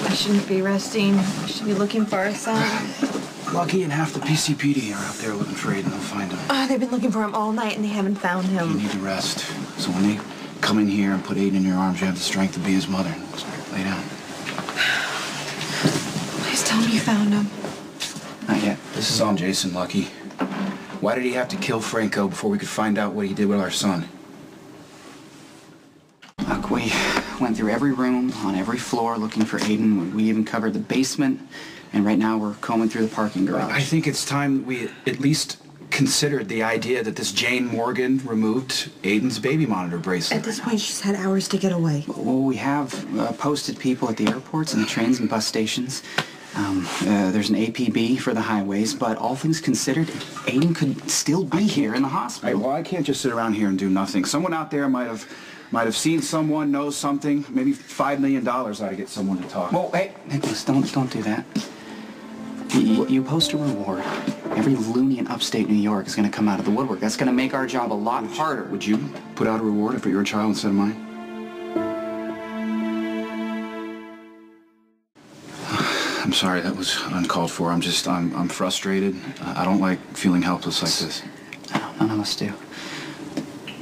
We shouldn't be resting. We should be looking for our son. Lucky and half the PCPD are out there looking for Aiden. They'll find him. They've been looking for him all night and they haven't found him. You need to rest. So when they come in here and put Aiden in your arms, you have the strength to be his mother. So lay down. Please tell me you found him. Not yet. This is on Jason, Lucky. Why did he have to kill Franco before we could find out what he did with our son? Look, we went through every room on every floor looking for Aiden. We even covered the basement, and right now we're combing through the parking garage. I think it's time we at least considered the idea that this Jane Morgan removed Aiden's baby monitor bracelet. At this point, she's had hours to get away. Well, we have posted people at the airports and the trains and bus stations. There's an APB for the highways, but all things considered, Aiden could still be here in the hospital. Well, I can't just sit around here and do nothing. Someone out there might have seen someone, knows something. Maybe $5 million ought to get someone to talk. Well, hey, Nikolas, don't do that. You post a reward. Every loony in upstate New York is going to come out of the woodwork. That's going to make our job a lot harder. Would you put out a reward if it were your child instead of mine? I'm sorry, that was uncalled for. I'm frustrated. I don't like feeling helpless like this. None of us do.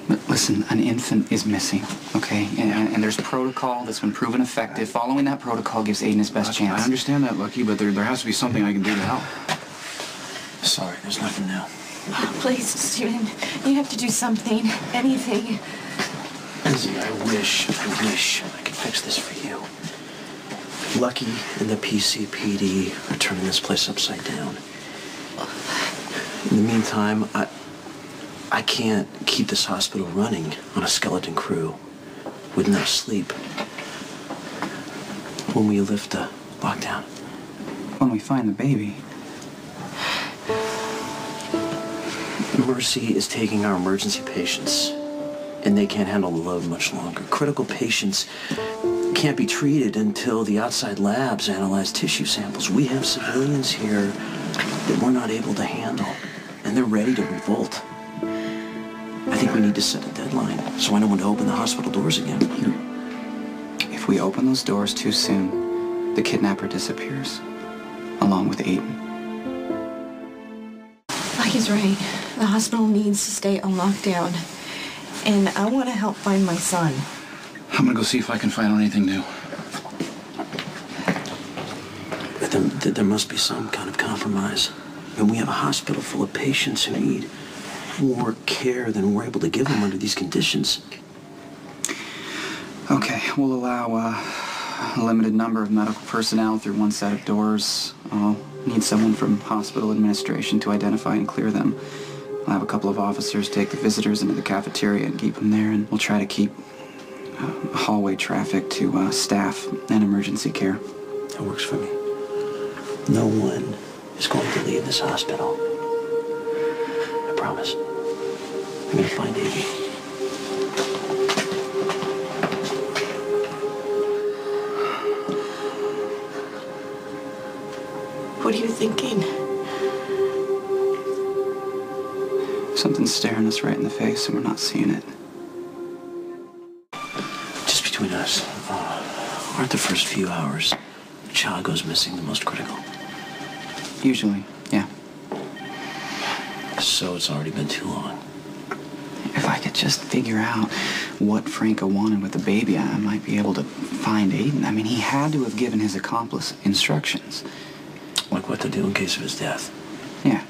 But listen, an infant is missing, okay? And there's protocol that's been proven effective. Following that protocol gives Aiden his best chance. I understand that, Lucky, but there has to be something I can do to help. Sorry, there's nothing new. Oh, please, Steven, you have to do something, anything. Lizzie, I wish I could fix this for you. Lucky and the PCPD are turning this place upside down. In the meantime, I can't keep this hospital running on a skeleton crew with no sleep. When we lift the lockdown? When we find the baby. Mercy is taking our emergency patients, and they can't handle the load much longer. Critical patients can't be treated until the outside labs analyze tissue samples. We have civilians here that we're not able to handle, and they're ready to revolt. I think we need to set a deadline so I know when to open the hospital doors again. If we open those doors too soon, the kidnapper disappears, along with Aiden. Lucky's right. The hospital needs to stay on lockdown. And I want to help find my son. I'm gonna go see if I can find out anything new. There must be some kind of compromise. And we have a hospital full of patients who need more care than we're able to give them under these conditions. Okay, we'll allow a limited number of medical personnel through one set of doors. I'll need someone from hospital administration to identify and clear them. I'll have a couple of officers take the visitors into the cafeteria and keep them there, and we'll try to keep hallway traffic to staff and emergency care. That works for me. No one is going to leave this hospital. I promise. I'm going to find Aiden. What are you thinking? Something's staring us right in the face and we're not seeing it. Just between us, aren't the first few hours a child goes missing the most critical? Usually, yeah. So it's already been too long. If I could just figure out what Franco wanted with the baby, I might be able to find Aiden. I mean, he had to have given his accomplice instructions. Like what to do in case of his death? Yeah,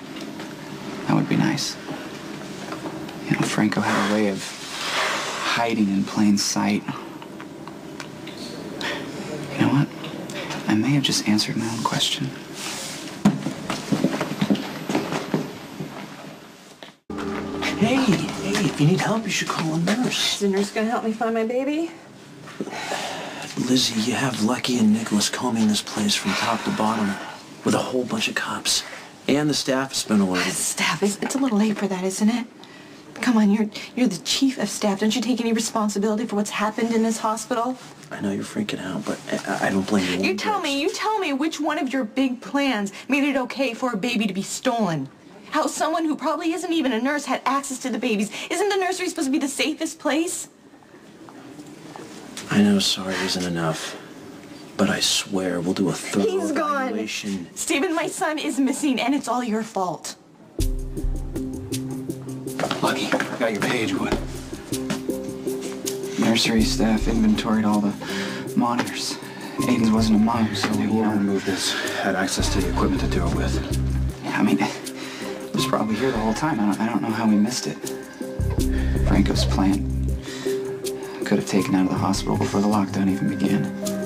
that would be nice. You know, Franco had a way of hiding in plain sight. You know what? I may have just answered my own question. Hey, if you need help, you should call a nurse. Is the nurse going to help me find my baby? Lizzie, you have Lucky and Nikolas combing this place from top to bottom with a whole bunch of cops. And the staff has been alerted. Staff, it's a little late for that, isn't it? Come on, you're the chief of staff. Don't you take any responsibility for what's happened in this hospital? I know you're freaking out, but I don't blame you. You tell me which one of your big plans made it okay for a baby to be stolen. How someone who probably isn't even a nurse had access to the babies. Isn't the nursery supposed to be the safest place? I know sorry isn't enough. But I swear we'll do a thorough He's gone. evaluation. Stephen, my son is missing, and it's all your fault. Lucky, got your page. What? Nursery staff inventoried all the monitors. Aiden's wasn't among them, so Whoever removed this had access to the equipment to do it with. Yeah, I mean, it was probably here the whole time. I don't know how we missed it. Franco's plan could have taken out of the hospital before the lockdown even began.